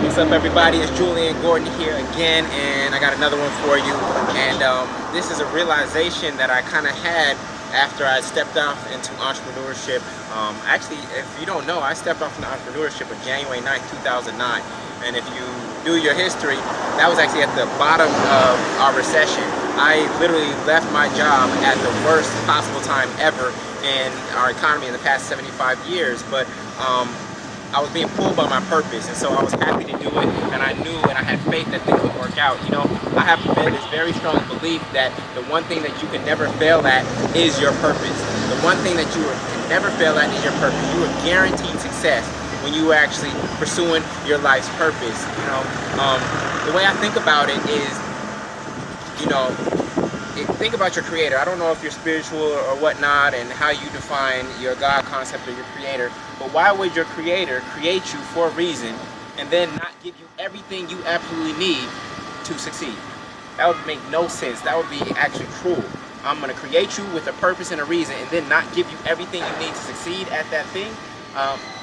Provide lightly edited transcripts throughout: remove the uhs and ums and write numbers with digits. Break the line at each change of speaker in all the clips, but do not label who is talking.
What's up, everybody? It's Julian Gordon here again, and I got another one for you. And this is a realization that I kind of had after I stepped off into entrepreneurship. Actually, if you don't know, I stepped off into entrepreneurship on January 9th, 2009. And if you do your history, that was actually at the bottom of our recession. I literally left my job at the worst possible time ever in our economy in the past 75 years. But I was being pulled by my purpose, and so I was happy to do it, and I knew and I had faith that things would work out. You know, I have this very strong belief that the one thing that you can never fail at is your purpose. The one thing that you can never fail at is your purpose. You are guaranteed success when you are actually pursuing your life's purpose. You know, the way I think about it is, you know, think about your creator. I don't know if you're spiritual or whatnot and how you define your God concept or your creator, but why would your creator create you for a reason and then not give you everything you absolutely need to succeed? That would make no sense. That would be actually cruel. I'm going to create you with a purpose and a reason and then not give you everything you need to succeed at that thing.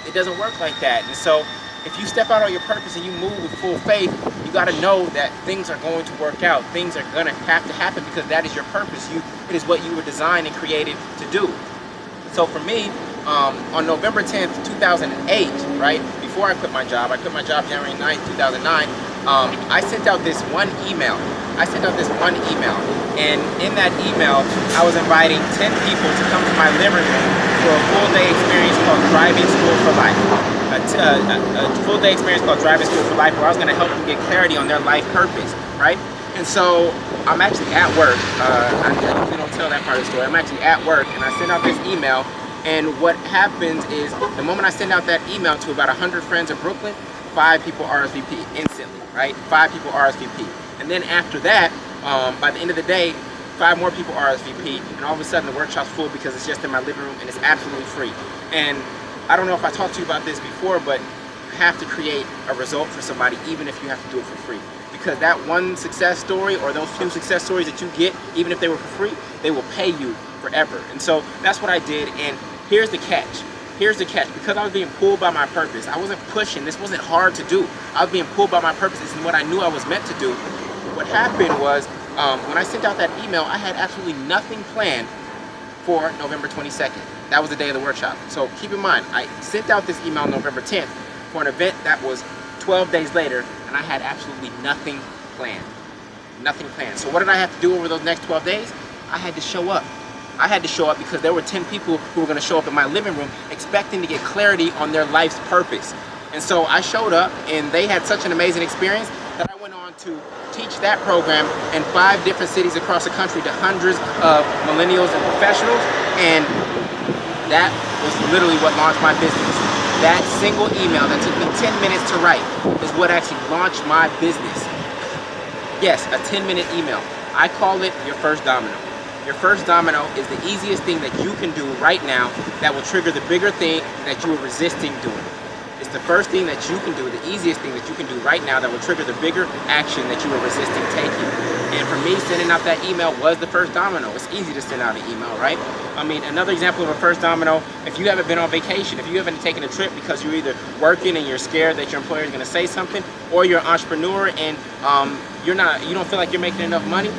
It doesn't work like that. And so if you step out on your purpose and you move with full faith, you got to know that things are going to work out. Things are going to have to happen because that is your purpose. It is what you were designed and created to do. So for me, on November 10th, 2008, right, before I quit my job January 9th, 2009, I sent out this one email. And in that email, I was inviting 10 people to come to my living room for a full-day experience called Driving School for Life. A full-day experience called Driving School for Life, where I was going to help them get clarity on their life purpose, right? And so I'm actually at work. I usually don't tell that part of the story. I'm actually at work, and I send out this email. And what happens is, the moment I send out that email to about 100 friends in Brooklyn, 5 people RSVP instantly, right? 5 people RSVP. And then after that, by the end of the day, 5 more people RSVP, and all of a sudden the workshop's full because it's just in my living room and it's absolutely free. And I don't know if I talked to you about this before, but you have to create a result for somebody even if you have to do it for free. Because that one success story or those few success stories that you get, even if they were for free, they will pay you forever. And so that's what I did, and here's the catch. Because I was being pulled by my purpose. I wasn't pushing. This wasn't hard to do. I was being pulled by my purpose. This is what I knew I was meant to do. What happened was, when I sent out that email, I had absolutely nothing planned for November 22nd. That was the day of the workshop. So keep in mind, I sent out this email on November 10th for an event that was 12 days later, and I had absolutely nothing planned. Nothing planned. So what did I have to do over those next 12 days? I had to show up. I had to show up because there were 10 people who were going to show up in my living room expecting to get clarity on their life's purpose. And so I showed up, and they had such an amazing experience that I went on to teach that program in 5 different cities across the country to hundreds of millennials and professionals. And that was literally what launched my business. That single email that took me 10 minutes to write is what actually launched my business. Yes, a 10-minute email. I call it your first domino. Your first domino is the easiest thing that you can do right now that will trigger the bigger thing that you were resisting doing. It's the first thing that you can do, the easiest thing that you can do right now that will trigger the bigger action that you were resisting taking. And for me, sending out that email was the first domino. It's easy to send out an email, right? I mean, another example of a first domino, if you haven't been on vacation, if you haven't taken a trip because you're either working and you're scared that your employer is going to say something, or you're an entrepreneur and you don't feel like you're making enough money,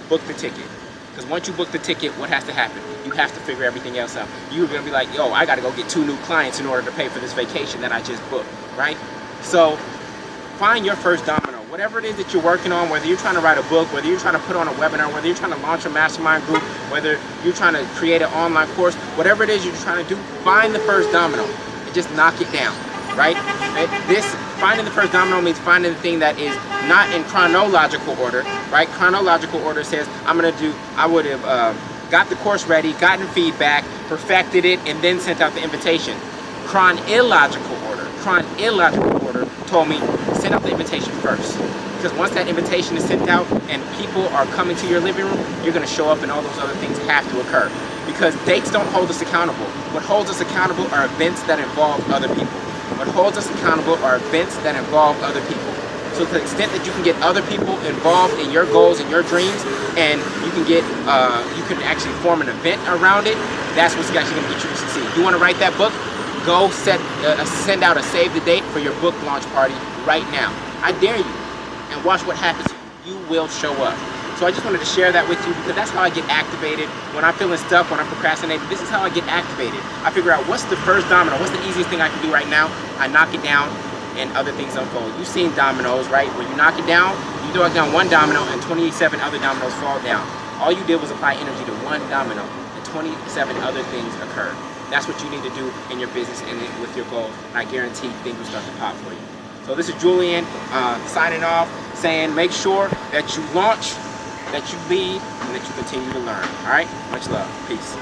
book the ticket. Because once you book the ticket, what has to happen? You have to figure everything else out. You're going to be like, yo, I got to go get 2 new clients in order to pay for this vacation that I just booked, right? So find your first domino. Whatever it is that you're working on, whether you're trying to write a book, whether you're trying to put on a webinar, whether you're trying to launch a mastermind group, whether you're trying to create an online course, whatever it is you're trying to do, find the first domino and just knock it down, right? Finding the first domino means finding the thing that is not in chronological order, right? Chronological order says I would have got the course ready, gotten feedback, perfected it, and then sent out the invitation. Chronological order told me send out the invitation first. Because once that invitation is sent out and people are coming to your living room, you're going to show up and all those other things have to occur. Because dates don't hold us accountable. What holds us accountable are events that involve other people. What holds us accountable are events that involve other people. So to the extent that you can get other people involved in your goals and your dreams, and you can actually form an event around it, that's what's actually going to get you to succeed. You want to write that book? go send out a save the date for your book launch party right now. I dare you. And watch what happens. You will show up. So I just wanted to share that with you because that's how I get activated. When I'm feeling stuck, when I'm procrastinating, this is how I get activated. I figure out what's the first domino, what's the easiest thing I can do right now. I knock it down and other things unfold. You've seen dominoes, right? When you knock it down, you throw down one domino and 27 other dominoes fall down. All you did was apply energy to one domino and 27 other things occurred. That's what you need to do in your business and with your goals. And I guarantee things will start to pop for you. So this is Julian signing off, saying make sure that you launch, that you lead, and that you continue to learn. All right? Much love. Peace.